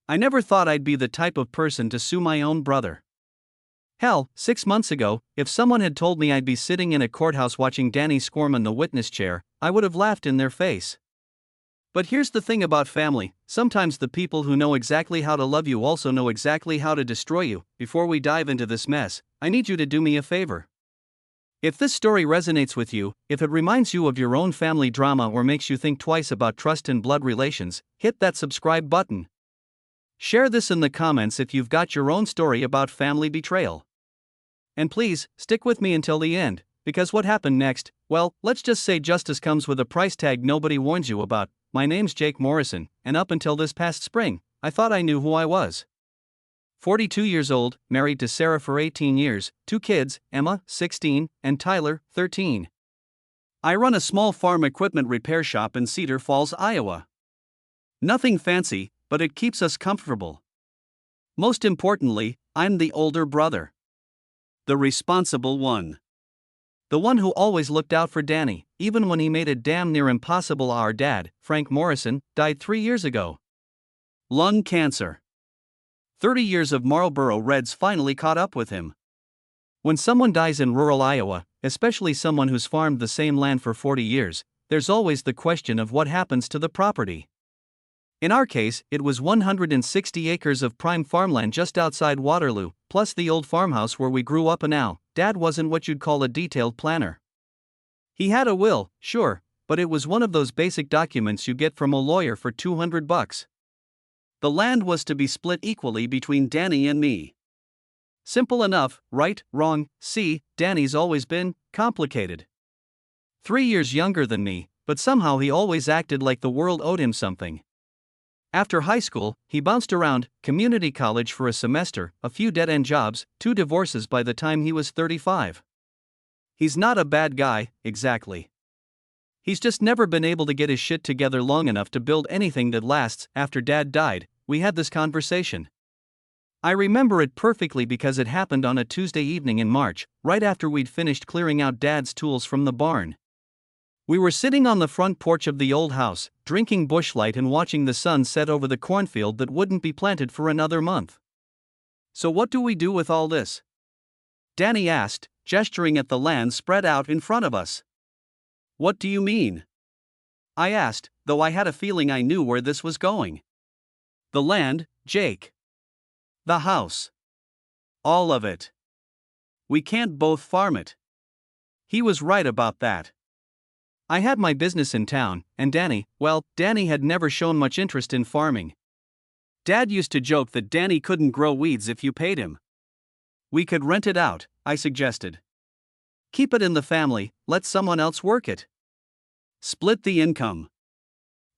I never thought I'd be the type of person to sue my own brother. Hell, 6 months ago, if someone had told me I'd be sitting in a courthouse watching Danny squirm in the witness chair, I would have laughed in their face. But here's the thing about family: sometimes the people who know exactly how to love you also know exactly how to destroy you. Before we dive into this mess, I need you to do me a favor. If this story resonates with you, if it reminds you of your own family drama or makes you think twice about trust and blood relations, hit that subscribe button. Share this in the comments if you've got your own story about family betrayal. And please, stick with me until the end, because what happened next, well, let's just say justice comes with a price tag nobody warns you about. My name's Jake Morrison, and up until this past spring, I thought I knew who I was. 42 years old, married to Sarah for 18 years, 2 kids, Emma, 16, and Tyler, 13. I run a small farm equipment repair shop in Cedar Falls, Iowa. Nothing fancy, but it keeps us comfortable. Most importantly, I'm the older brother. The responsible one. The one who always looked out for Danny, even when he made it damn near impossible. Our dad, Frank Morrison, died 3 years ago. Lung cancer. 30 years of Marlboro Reds finally caught up with him. When someone dies in rural Iowa, especially someone who's farmed the same land for 40 years, there's always the question of what happens to the property. In our case, it was 160 acres of prime farmland just outside Waterloo, plus the old farmhouse where we grew up. And now, Dad wasn't what you'd call a detailed planner. He had a will, sure, but it was one of those basic documents you get from a lawyer for $200. The land was to be split equally between Danny and me. Simple enough, right, wrong. See, Danny's always been complicated. 3 years younger than me, but somehow he always acted like the world owed him something. After high school, he bounced around, community college for a semester, a few dead-end jobs, 2 divorces by the time he was 35. He's not a bad guy, exactly. He's just never been able to get his shit together long enough to build anything that lasts. After Dad died, we had this conversation. I remember it perfectly because it happened on a Tuesday evening in March, right after we'd finished clearing out Dad's tools from the barn. We were sitting on the front porch of the old house, drinking Busch Light and watching the sun set over the cornfield that wouldn't be planted for another month. So what do we do with all this? Danny asked, gesturing at the land spread out in front of us. What do you mean? I asked, though I had a feeling I knew where this was going. The land, Jake. The house. All of it. We can't both farm it. He was right about that. I had my business in town, and Danny had never shown much interest in farming. Dad used to joke that Danny couldn't grow weeds if you paid him. We could rent it out, I suggested. Keep it in the family, let someone else work it. Split the income.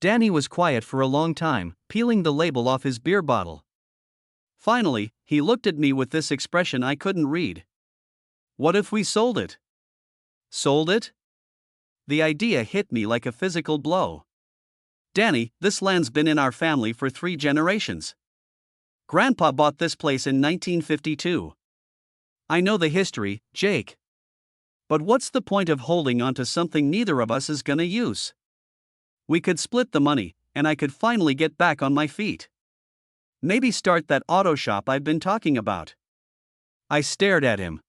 Danny was quiet for a long time, peeling the label off his beer bottle. Finally, he looked at me with this expression I couldn't read. What if we sold it? Sold it? The idea hit me like a physical blow. Danny, this land's been in our family for 3 generations. Grandpa bought this place in 1952. I know the history, Jake. But what's the point of holding on to something neither of us is gonna use? We could split the money, and I could finally get back on my feet. Maybe start that auto shop I've been talking about. I stared at him.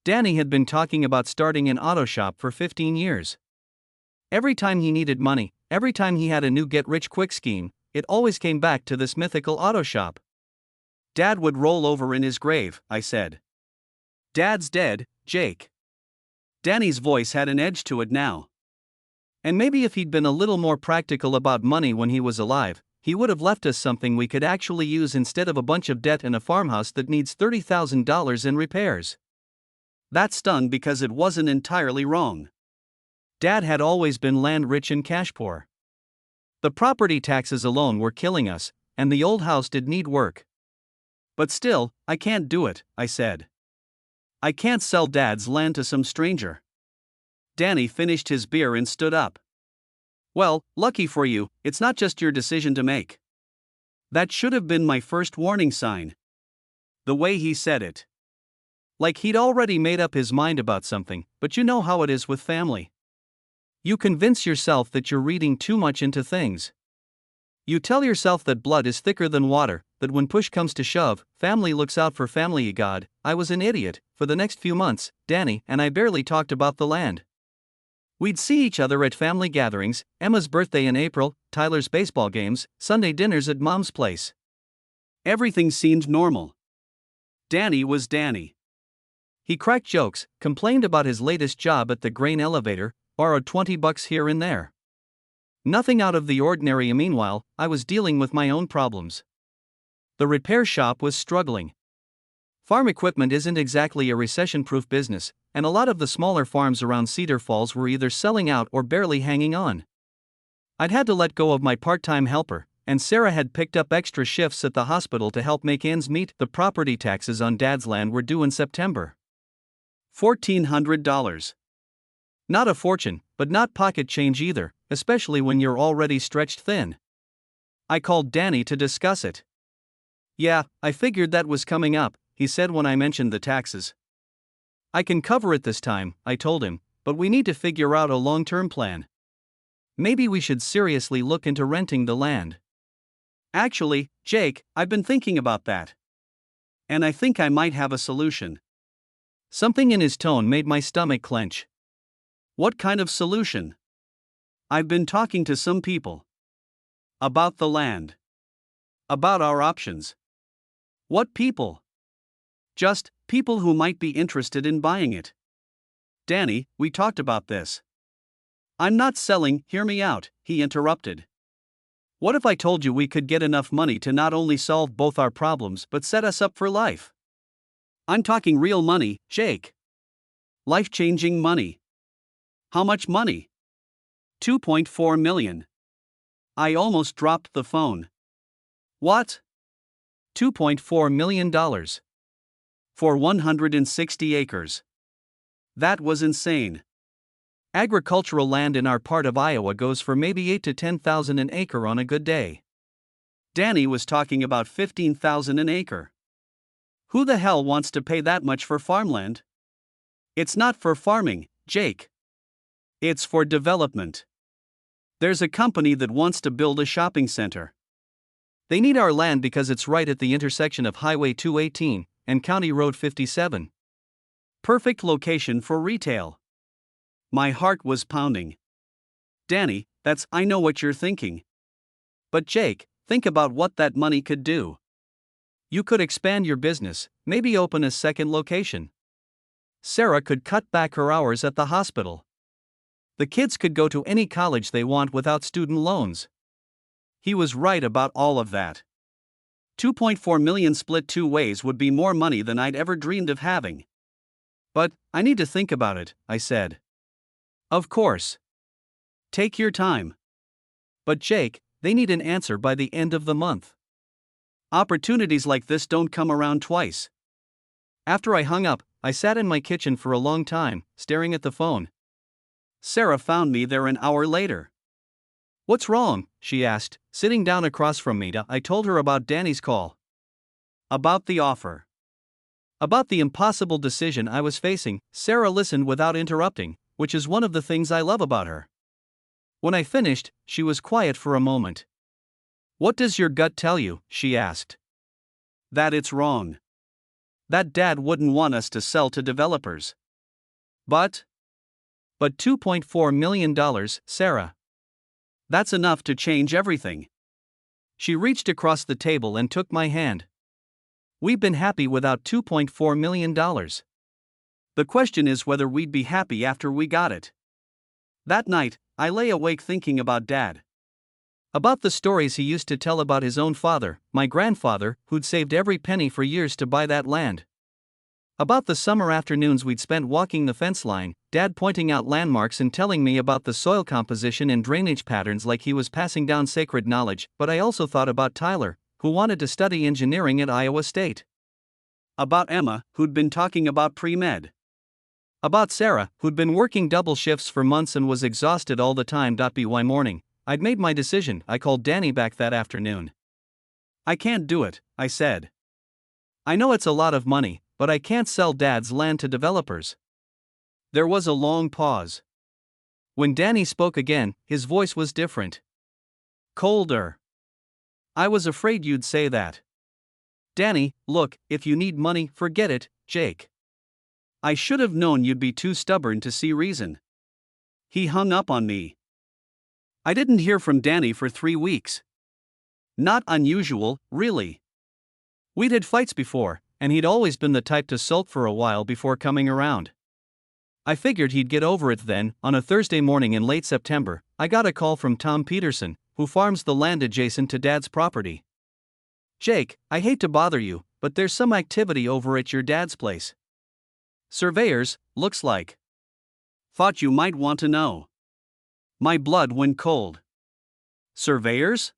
Danny had been talking about starting an auto shop for 15 years. Every time he needed money, every time he had a new get-rich-quick scheme, it always came back to this mythical auto shop. Dad would roll over in his grave, I said. Dad's dead, Jake. Danny's voice had an edge to it now. And maybe if he'd been a little more practical about money when he was alive, he would have left us something we could actually use instead of a bunch of debt and a farmhouse that needs $30,000 in repairs. That stung because it wasn't entirely wrong. Dad had always been land rich and cash poor. The property taxes alone were killing us, and the old house did need work. But still, I can't do it, I said. I can't sell Dad's land to some stranger. Danny finished his beer and stood up. Well, lucky for you, it's not just your decision to make. That should have been my first warning sign. The way he said it. Like he'd already made up his mind about something, but you know how it is with family. You convince yourself that you're reading too much into things. You tell yourself that blood is thicker than water, that when push comes to shove, family looks out for family. God, I was an idiot. For the next few months, Danny and I barely talked about the land. We'd see each other at family gatherings, Emma's birthday in April, Tyler's baseball games, Sunday dinners at Mom's place. Everything seemed normal. Danny was Danny. He cracked jokes, complained about his latest job at the grain elevator, borrowed $20 here and there. Nothing out of the ordinary. Meanwhile, I was dealing with my own problems. The repair shop was struggling. Farm equipment isn't exactly a recession-proof business, and a lot of the smaller farms around Cedar Falls were either selling out or barely hanging on. I'd had to let go of my part-time helper, and Sarah had picked up extra shifts at the hospital to help make ends meet. The property taxes on Dad's land were due in September. $1,400. Not a fortune, but not pocket change either, especially when you're already stretched thin. I called Danny to discuss it. Yeah, I figured that was coming up, he said when I mentioned the taxes. I can cover it this time, I told him, but we need to figure out a long-term plan. Maybe we should seriously look into renting the land. Actually, Jake, I've been thinking about that. And I think I might have a solution. Something in his tone made my stomach clench. What kind of solution? I've been talking to some people. About the land. About our options. What people? Just people who might be interested in buying it. Danny, we talked about this. I'm not selling, hear me out, he interrupted. What if I told you we could get enough money to not only solve both our problems but set us up for life? I'm talking real money, Jake. Life-changing money. How much money? $2.4 million. I almost dropped the phone. What? $2.4 million. For 160 acres. That was insane. Agricultural land in our part of Iowa goes for maybe $8,000 to $10,000 an acre on a good day. Danny was talking about $15,000 an acre. Who the hell wants to pay that much for farmland? It's not for farming, Jake. It's for development. There's a company that wants to build a shopping center. They need our land because it's right at the intersection of Highway 218 and County Road 57. Perfect location for retail. My heart was pounding. Danny, I know what you're thinking. But Jake, think about what that money could do. You could expand your business, maybe open a second location. Sarah could cut back her hours at the hospital. The kids could go to any college they want without student loans. He was right about all of that. $2.4 million split two ways would be more money than I'd ever dreamed of having. But, I need to think about it, I said. Of course. Take your time. But Jake, they need an answer by the end of the month. Opportunities like this don't come around twice. After I hung up, I sat in my kitchen for a long time, staring at the phone. Sarah found me there an hour later. What's wrong? She asked, sitting down across from me. I told her about Danny's call. About the offer. About the impossible decision I was facing. Sarah listened without interrupting, which is one of the things I love about her. When I finished, she was quiet for a moment. What does your gut tell you? She asked. That it's wrong. That Dad wouldn't want us to sell to developers. But $2.4 million, Sarah. That's enough to change everything. She reached across the table and took my hand. We've been happy without $2.4 million. The question is whether we'd be happy after we got it. That night, I lay awake thinking about Dad. About the stories he used to tell about his own father, my grandfather, who'd saved every penny for years to buy that land. About the summer afternoons we'd spent walking the fence line, Dad pointing out landmarks and telling me about the soil composition and drainage patterns like he was passing down sacred knowledge. But I also thought about Tyler, who wanted to study engineering at Iowa State. About Emma, who'd been talking about pre-med. About Sarah, who'd been working double shifts for months and was exhausted all the time. By morning, I'd made my decision. I called Danny back that afternoon. I can't do it, I said. I know it's a lot of money, but I can't sell Dad's land to developers. There was a long pause. When Danny spoke again, his voice was different. Colder. I was afraid you'd say that. Danny, look, if you need money, forget it, Jake. I should have known you'd be too stubborn to see reason. He hung up on me. I didn't hear from Danny for 3 weeks. Not unusual, really. We'd had fights before, and he'd always been the type to sulk for a while before coming around. I figured he'd get over it then. On a Thursday morning in late September, I got a call from Tom Peterson, who farms the land adjacent to Dad's property. Jake, I hate to bother you, but there's some activity over at your dad's place. Surveyors, looks like. Thought you might want to know. My blood went cold. Surveyors?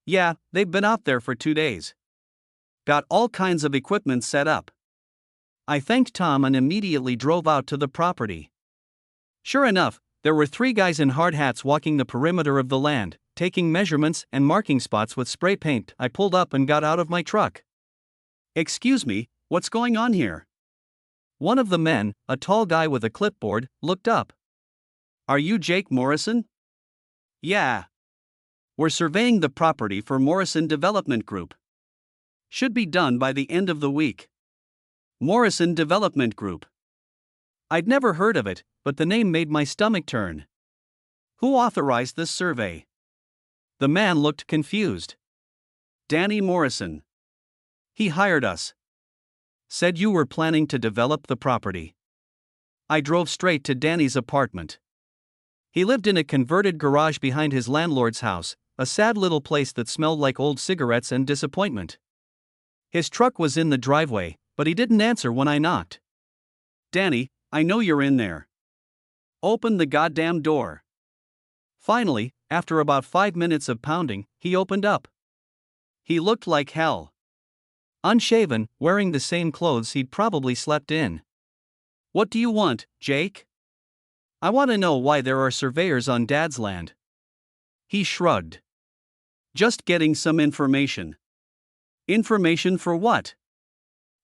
Yeah, they've been out there for 2 days. Got all kinds of equipment set up. I thanked Tom and immediately drove out to the property. Sure enough, there were 3 guys in hard hats walking the perimeter of the land, taking measurements and marking spots with spray paint. I pulled up and got out of my truck. Excuse me, what's going on here? One of the men, a tall guy with a clipboard, looked up. Are you Jake Morrison? Yeah. We're surveying the property for Morrison Development Group. Should be done by the end of the week. Morrison Development Group. I'd never heard of it, but the name made my stomach turn. Who authorized this survey? The man looked confused. Danny Morrison. He hired us. Said you were planning to develop the property. I drove straight to Danny's apartment. He lived in a converted garage behind his landlord's house, a sad little place that smelled like old cigarettes and disappointment. His truck was in the driveway, but he didn't answer when I knocked. Danny, I know you're in there. Open the goddamn door. Finally, after about 5 minutes of pounding, he opened up. He looked like hell. Unshaven, wearing the same clothes he'd probably slept in. What do you want, Jake? I want to know why there are surveyors on Dad's land. He shrugged. Just getting some information. Information for what?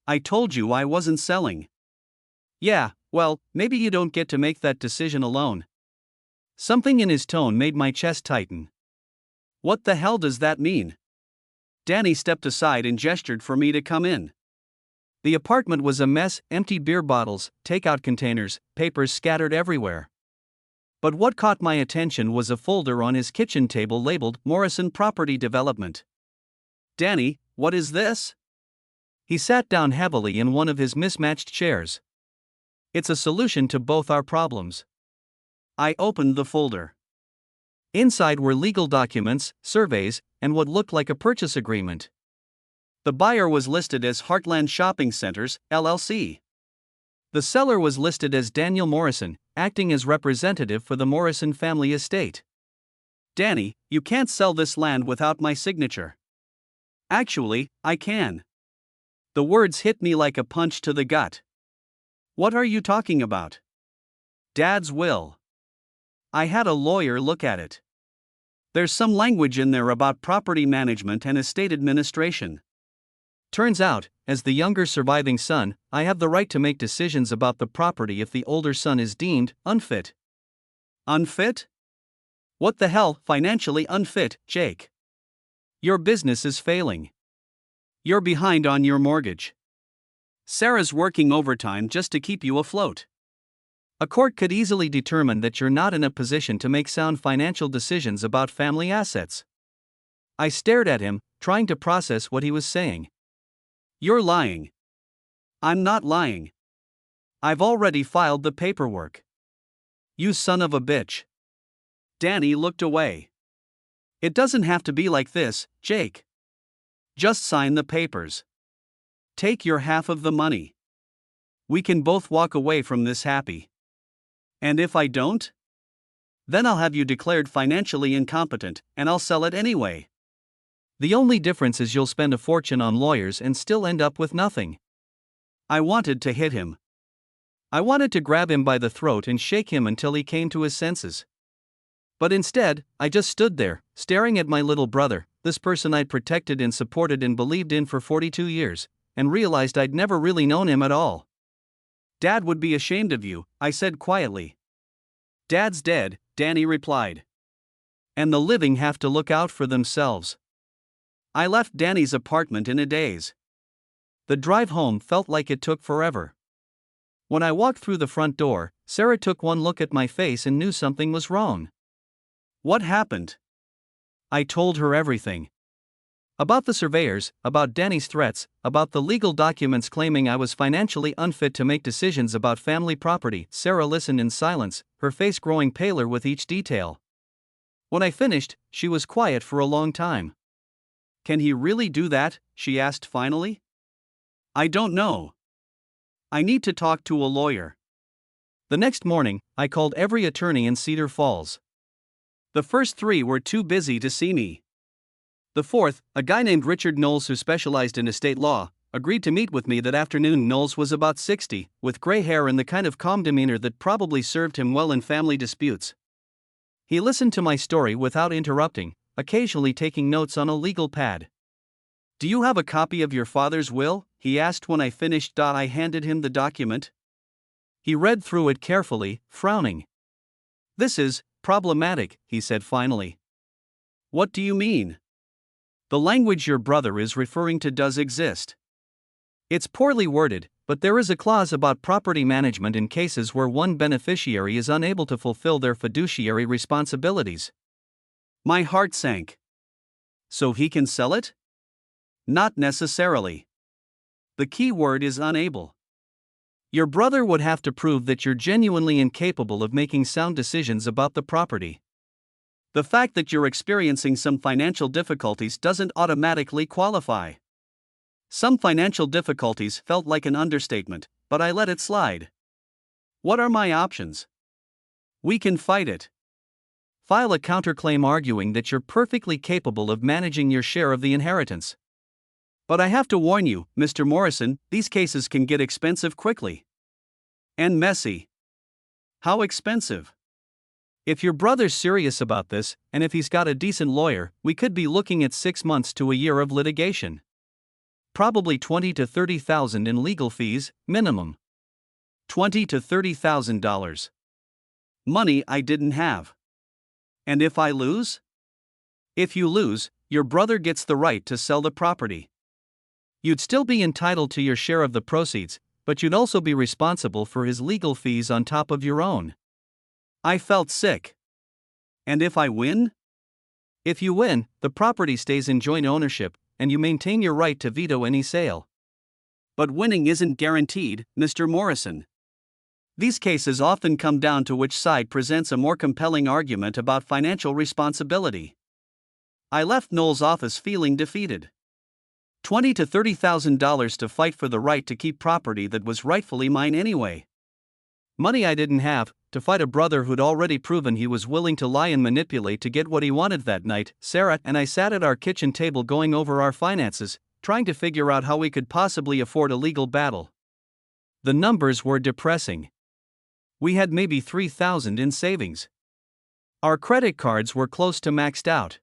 I told you I wasn't selling. Yeah, well, maybe you don't get to make that decision alone. Something in his tone made my chest tighten. What the hell does that mean? Danny stepped aside and gestured for me to come in. The apartment was a mess, empty beer bottles, takeout containers, papers scattered everywhere. But what caught my attention was a folder on his kitchen table labeled Morrison Property Development. Danny, what is this? He sat down heavily in one of his mismatched chairs. It's a solution to both our problems. I opened the folder. Inside were legal documents, surveys, and what looked like a purchase agreement. The buyer was listed as Heartland Shopping Centers, LLC. The seller was listed as Daniel Morrison, acting as representative for the Morrison family estate. Danny, you can't sell this land without my signature. Actually, I can. The words hit me like a punch to the gut. What are you talking about? Dad's will. I had a lawyer look at it. There's some language in there about property management and estate administration. Turns out, as the younger surviving son, I have the right to make decisions about the property if the older son is deemed unfit. Unfit? What the hell, financially unfit, Jake? Your business is failing. You're behind on your mortgage. Sarah's working overtime just to keep you afloat. A court could easily determine that you're not in a position to make sound financial decisions about family assets. I stared at him, trying to process what he was saying. You're lying. I'm not lying. I've already filed the paperwork. You son of a bitch. Danny looked away. It doesn't have to be like this, Jake. Just sign the papers. Take your half of the money. We can both walk away from this happy. And if I don't? Then I'll have you declared financially incompetent, and I'll sell it anyway. The only difference is you'll spend a fortune on lawyers and still end up with nothing. I wanted to hit him. I wanted to grab him by the throat and shake him until he came to his senses. But instead, I just stood there, staring at my little brother, this person I'd protected and supported and believed in for 42 years, and realized I'd never really known him at all. Dad would be ashamed of you, I said quietly. Dad's dead, Danny replied. And the living have to look out for themselves. I left Danny's apartment in a daze. The drive home felt like it took forever. When I walked through the front door, Sarah took one look at my face and knew something was wrong. What happened? I told her everything. About the surveyors, about Danny's threats, about the legal documents claiming I was financially unfit to make decisions about family property. Sarah listened in silence, her face growing paler with each detail. When I finished, she was quiet for a long time. Can he really do that? She asked finally. I don't know. I need to talk to a lawyer. The next morning, I called every attorney in Cedar Falls. The first 3 were too busy to see me. The fourth, a guy named Richard Knowles who specialized in estate law, agreed to meet with me that afternoon. Knowles was about 60, with gray hair and the kind of calm demeanor that probably served him well in family disputes. He listened to my story without interrupting, occasionally taking notes on a legal pad. Do you have a copy of your father's will? He asked when I finished. I handed him the document. He read through it carefully, frowning. This is problematic, he said finally. What do you mean? The language your brother is referring to does exist. It's poorly worded, but there is a clause about property management in cases where one beneficiary is unable to fulfill their fiduciary responsibilities. My heart sank. So he can sell it? Not necessarily. The key word is unable. Your brother would have to prove that you're genuinely incapable of making sound decisions about the property. The fact that you're experiencing some financial difficulties doesn't automatically qualify. Some financial difficulties felt like an understatement, but I let it slide. What are my options? We can fight it. File a counterclaim arguing that you're perfectly capable of managing your share of the inheritance. But I have to warn you, Mr. Morrison, these cases can get expensive quickly. And messy. How expensive? If your brother's serious about this, and if he's got a decent lawyer, we could be looking at 6 months to a year of litigation. Probably $20,000 to $30,000 in legal fees, minimum. $20,000 to $30,000. Money I didn't have. And if I lose? If you lose, your brother gets the right to sell the property. You'd still be entitled to your share of the proceeds, but you'd also be responsible for his legal fees on top of your own. I felt sick. And if I win? If you win, the property stays in joint ownership, and you maintain your right to veto any sale. But winning isn't guaranteed, Mr. Morrison. These cases often come down to which side presents a more compelling argument about financial responsibility. I left Knowles' office feeling defeated. $20,000 to $30,000 to fight for the right to keep property that was rightfully mine anyway. Money I didn't have, to fight a brother who'd already proven he was willing to lie and manipulate to get what he wanted that night. Sarah and I sat at our kitchen table going over our finances, trying to figure out how we could possibly afford a legal battle. The numbers were depressing. We had maybe $3,000 in savings. Our credit cards were close to maxed out.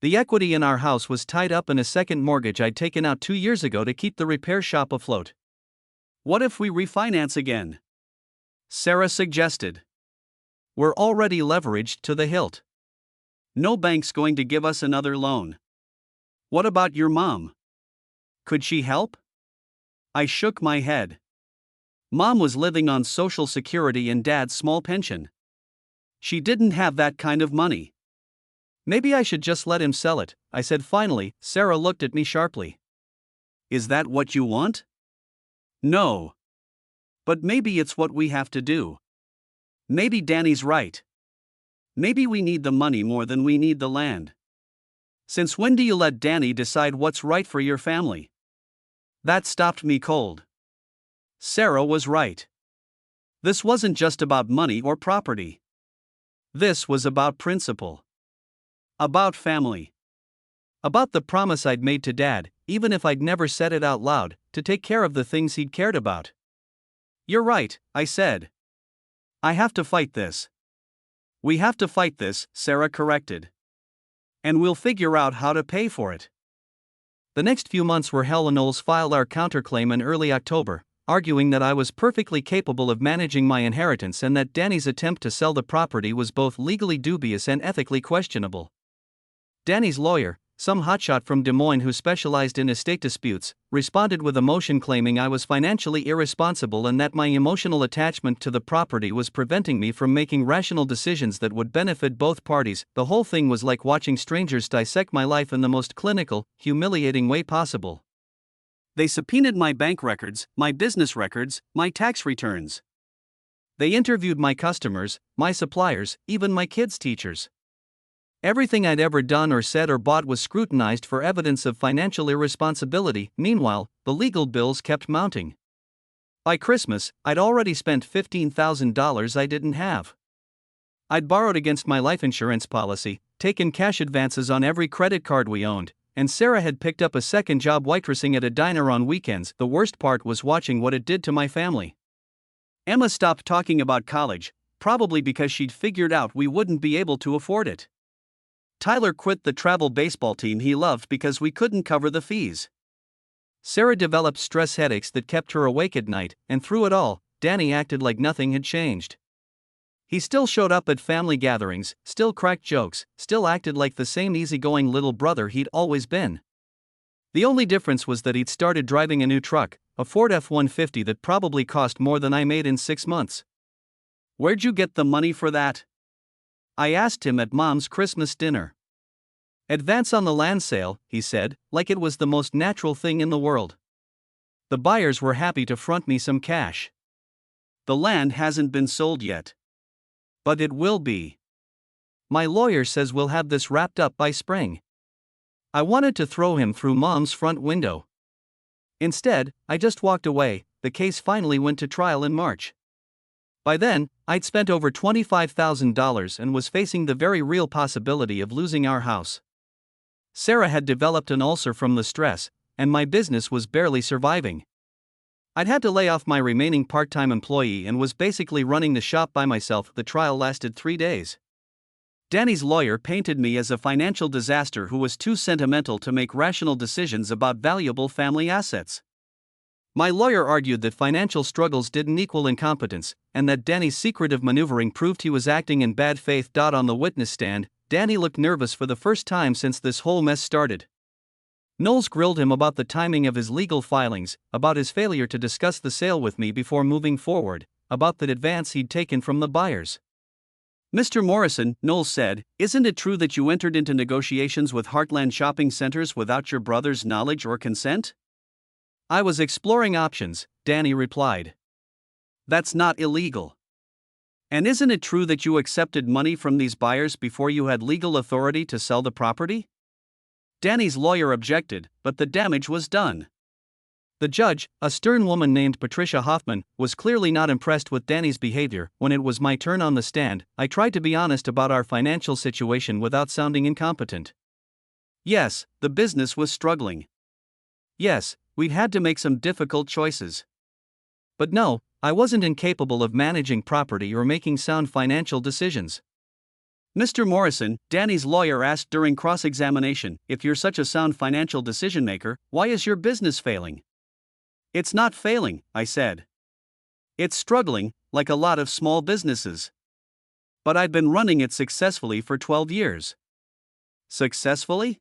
The equity in our house was tied up in a second mortgage I'd taken out 2 years ago to keep the repair shop afloat. What if we refinance again? Sarah suggested. We're already leveraged to the hilt. No bank's going to give us another loan. What about your mom? Could she help? I shook my head. Mom was living on Social Security and Dad's small pension. She didn't have that kind of money. Maybe I should just let him sell it, I said finally. Sarah looked at me sharply. Is that what you want? No. But maybe it's what we have to do. Maybe Danny's right. Maybe we need the money more than we need the land. Since when do you let Danny decide what's right for your family? That stopped me cold. Sarah was right. This wasn't just about money or property. This was about principle. About family. About the promise I'd made to Dad, even if I'd never said it out loud, to take care of the things he'd cared about. You're right, I said. I have to fight this. We have to fight this, Sarah corrected. And we'll figure out how to pay for it. The next few months were hell. Knowles filed our counterclaim in early October, arguing that I was perfectly capable of managing my inheritance and that Danny's attempt to sell the property was both legally dubious and ethically questionable. Danny's lawyer, some hotshot from Des Moines who specialized in estate disputes, responded with a motion claiming I was financially irresponsible and that my emotional attachment to the property was preventing me from making rational decisions that would benefit both parties. The whole thing was like watching strangers dissect my life in the most clinical, humiliating way possible. They subpoenaed my bank records, my business records, my tax returns. They interviewed my customers, my suppliers, even my kids' teachers. Everything I'd ever done or said or bought was scrutinized for evidence of financial irresponsibility. Meanwhile, the legal bills kept mounting. By Christmas, I'd already spent $15,000 I didn't have. I'd borrowed against my life insurance policy, taken cash advances on every credit card we owned, and Sarah had picked up a second job waitressing at a diner on weekends. The worst part was watching what it did to my family. Emma stopped talking about college, probably because she'd figured out we wouldn't be able to afford it. Tyler quit the travel baseball team he loved because we couldn't cover the fees. Sarah developed stress headaches that kept her awake at night, and through it all, Danny acted like nothing had changed. He still showed up at family gatherings, still cracked jokes, still acted like the same easygoing little brother he'd always been. The only difference was that he'd started driving a new truck, a Ford F-150 that probably cost more than I made in 6 months. "Where'd you get the money for that?" I asked him at Mom's Christmas dinner. "Advance on the land sale," he said, like it was the most natural thing in the world. The buyers were happy to front me some cash. "The land hasn't been sold yet. But it will be. My lawyer says we'll have this wrapped up by spring." I wanted to throw him through Mom's front window. Instead, I just walked away. The case finally went to trial in March. By then, I'd spent over $25,000 and was facing the very real possibility of losing our house. Sarah had developed an ulcer from the stress, and my business was barely surviving. I'd had to lay off my remaining part-time employee and was basically running the shop by myself. The trial lasted 3 days. Danny's lawyer painted me as a financial disaster who was too sentimental to make rational decisions about valuable family assets. My lawyer argued that financial struggles didn't equal incompetence, and that Danny's secretive maneuvering proved he was acting in bad faith. On the witness stand, Danny looked nervous for the first time since this whole mess started. Knowles grilled him about the timing of his legal filings, about his failure to discuss the sale with me before moving forward, about the advance he'd taken from the buyers. "Mr. Morrison," Knowles said, "isn't it true that you entered into negotiations with Heartland shopping centers without your brother's knowledge or consent?" "I was exploring options," Danny replied. "That's not illegal. And isn't it true that you accepted money from these buyers before you had legal authority to sell the property?" Danny's lawyer objected, but the damage was done. The judge, a stern woman named Patricia Hoffman, was clearly not impressed with Danny's behavior. When it was my turn on the stand, I tried to be honest about our financial situation without sounding incompetent. Yes, the business was struggling. Yes, we'd had to make some difficult choices. But no, I wasn't incapable of managing property or making sound financial decisions. "Mr. Morrison," Danny's lawyer asked during cross-examination, "if you're such a sound financial decision-maker, why is your business failing?" "It's not failing," I said. "It's struggling, like a lot of small businesses. But I've been running it successfully for 12 years. "Successfully?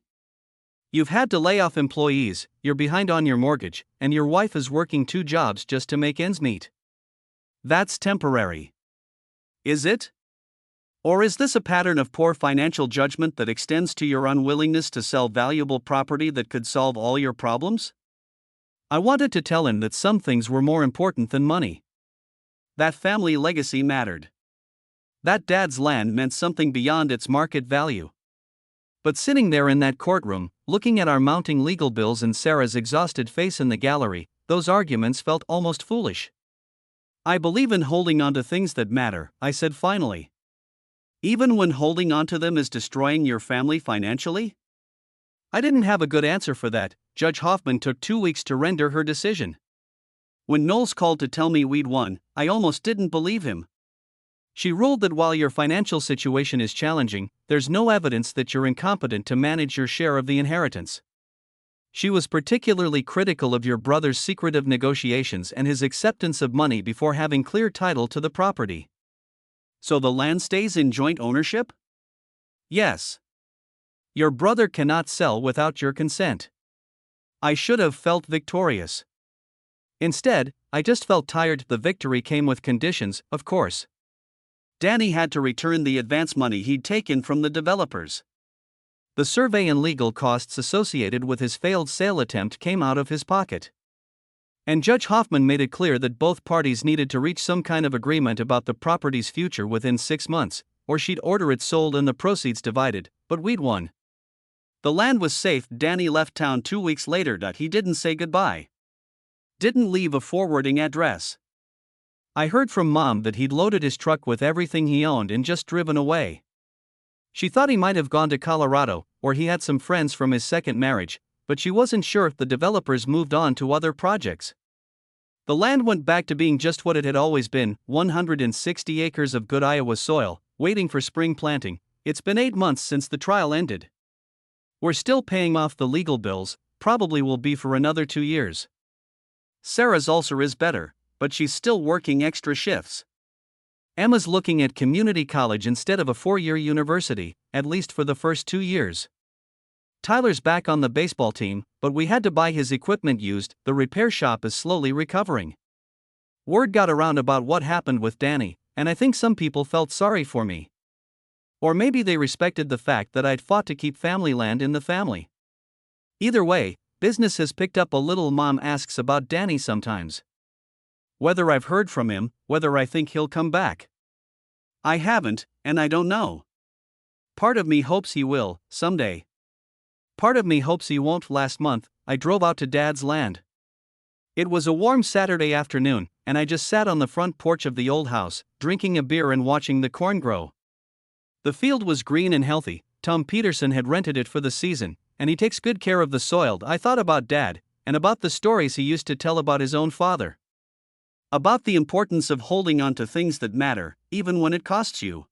You've had to lay off employees, you're behind on your mortgage, and your wife is working 2 jobs just to make ends meet. That's temporary. Is it? Or is this a pattern of poor financial judgment that extends to your unwillingness to sell valuable property that could solve all your problems?" I wanted to tell him that some things were more important than money. That family legacy mattered. That Dad's land meant something beyond its market value. But sitting there in that courtroom, looking at our mounting legal bills and Sarah's exhausted face in the gallery, those arguments felt almost foolish. "I believe in holding on to things that matter," I said finally. "Even when holding on to them is destroying your family financially?" I didn't have a good answer for that. Judge Hoffman took 2 weeks to render her decision. When Knowles called to tell me we'd won, I almost didn't believe him. She ruled that while your financial situation is challenging, there's no evidence that you're incompetent to manage your share of the inheritance. She was particularly critical of your brother's secretive negotiations and his acceptance of money before having clear title to the property. "So the land stays in joint ownership?" "Yes. Your brother cannot sell without your consent. I should have felt victorious. Instead, I just felt tired. The victory came with conditions, of course. Danny had to return the advance money he'd taken from the developers. The survey and legal costs associated with his failed sale attempt came out of his pocket. And Judge Hoffman made it clear that both parties needed to reach some kind of agreement about the property's future within 6 months, or she'd order it sold and the proceeds divided, but we'd won. The land was safe. Danny left town 2 weeks later. He didn't say goodbye. Didn't leave a forwarding address. I heard from Mom that he'd loaded his truck with everything he owned and just driven away. She thought he might have gone to Colorado, or he had some friends from his second marriage, but she wasn't sure if the developers moved on to other projects. The land went back to being just what it had always been, 160 acres of good Iowa soil, waiting for spring planting. It's been 8 months since the trial ended. We're still paying off the legal bills, probably will be for another 2 years. Sarah's ulcer is better, but she's still working extra shifts. Emma's looking at community college instead of a 4-year university, at least for the first 2 years. Tyler's back on the baseball team, but we had to buy his equipment used. The repair shop is slowly recovering. Word got around about what happened with Danny, and I think some people felt sorry for me. Or maybe they respected the fact that I'd fought to keep family land in the family. Either way, business has picked up a little. Mom asks about Danny sometimes. Whether I've heard from him, whether I think he'll come back. I haven't, and I don't know. Part of me hopes he will, someday. Part of me hopes he won't. Last month, I drove out to Dad's land. It was a warm Saturday afternoon, and I just sat on the front porch of the old house, drinking a beer and watching the corn grow. The field was green and healthy. Tom Peterson had rented it for the season, and he takes good care of the soil. I thought about Dad, and about the stories he used to tell about his own father. About the importance of holding on to things that matter, even when it costs you.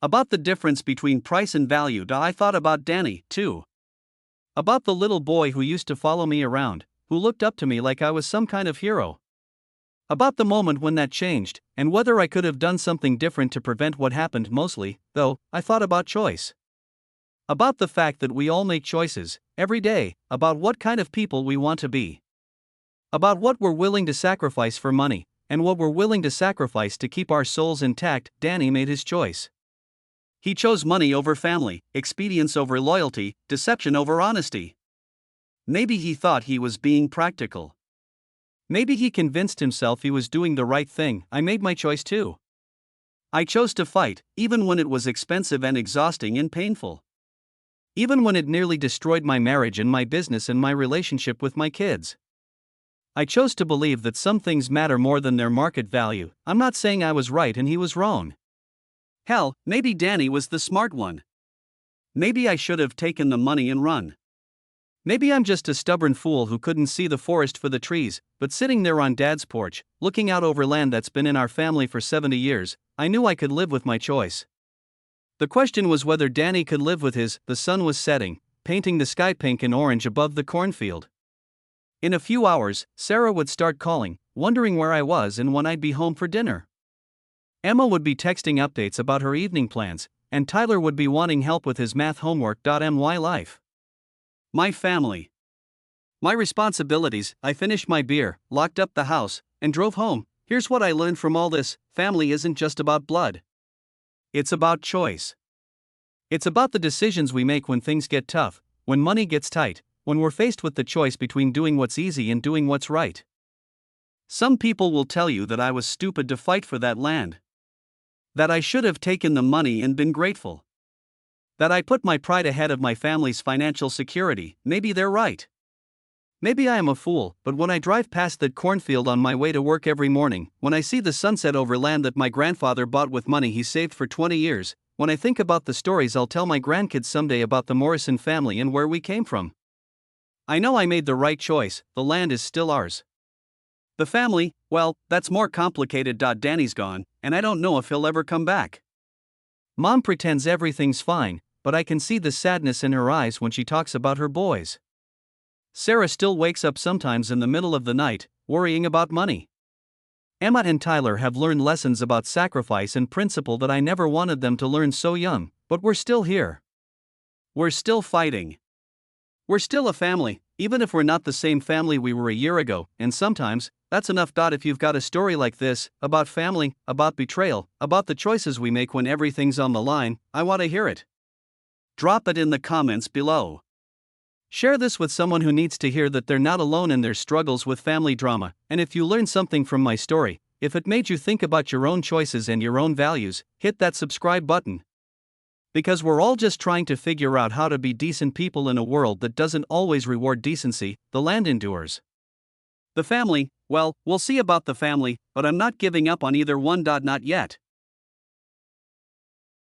About the difference between price and value. I thought about Danny, too. About the little boy who used to follow me around, who looked up to me like I was some kind of hero. About the moment when that changed, and whether I could have done something different to prevent what happened. Mostly, though, I thought about choice. About the fact that we all make choices, every day, about what kind of people we want to be. About what we're willing to sacrifice for money, and what we're willing to sacrifice to keep our souls intact. Danny made his choice. He chose money over family, expedience over loyalty, deception over honesty. Maybe he thought he was being practical. Maybe he convinced himself he was doing the right thing. I made my choice too. I chose to fight, even when it was expensive and exhausting and painful. Even when it nearly destroyed my marriage and my business and my relationship with my kids. I chose to believe that some things matter more than their market value. I'm not saying I was right and he was wrong. Hell, maybe Danny was the smart one. Maybe I should have taken the money and run. Maybe I'm just a stubborn fool who couldn't see the forest for the trees, but sitting there on Dad's porch, looking out over land that's been in our family for 70 years, I knew I could live with my choice. The question was whether Danny could live with his. The sun was setting, painting the sky pink and orange above the cornfield. In a few hours, Sarah would start calling, wondering where I was and when I'd be home for dinner. Emma would be texting updates about her evening plans, and Tyler would be wanting help with his math homework. My life. My family. My responsibilities. I finished my beer, locked up the house, and drove home. Here's what I learned from all this: family isn't just about blood. It's about choice. It's about the decisions we make when things get tough, when money gets tight, when we're faced with the choice between doing what's easy and doing what's right. Some people will tell you that I was stupid to fight for that land. That I should have taken the money and been grateful. That I put my pride ahead of my family's financial security. Maybe they're right. Maybe I am a fool, but when I drive past that cornfield on my way to work every morning, when I see the sunset over land that my grandfather bought with money he saved for 20 years, when I think about the stories I'll tell my grandkids someday about the Morrison family and where we came from, I know I made the right choice. The land is still ours. The family, well, that's more complicated. Danny's gone, and I don't know if he'll ever come back. Mom pretends everything's fine, but I can see the sadness in her eyes when she talks about her boys. Sarah still wakes up sometimes in the middle of the night, worrying about money. Emma and Tyler have learned lessons about sacrifice and principle that I never wanted them to learn so young, but we're still here. We're still fighting. We're still a family, even if we're not the same family we were a year ago, and sometimes, that's enough. If you've got a story like this, about family, about betrayal, about the choices we make when everything's on the line, I want to hear it. Drop it in the comments below. Share this with someone who needs to hear that they're not alone in their struggles with family drama, and if you learned something from my story, if it made you think about your own choices and your own values, hit that subscribe button. Because we're all just trying to figure out how to be decent people in a world that doesn't always reward decency. The land endures. The family, well, we'll see about the family, but I'm not giving up on either one. Not yet.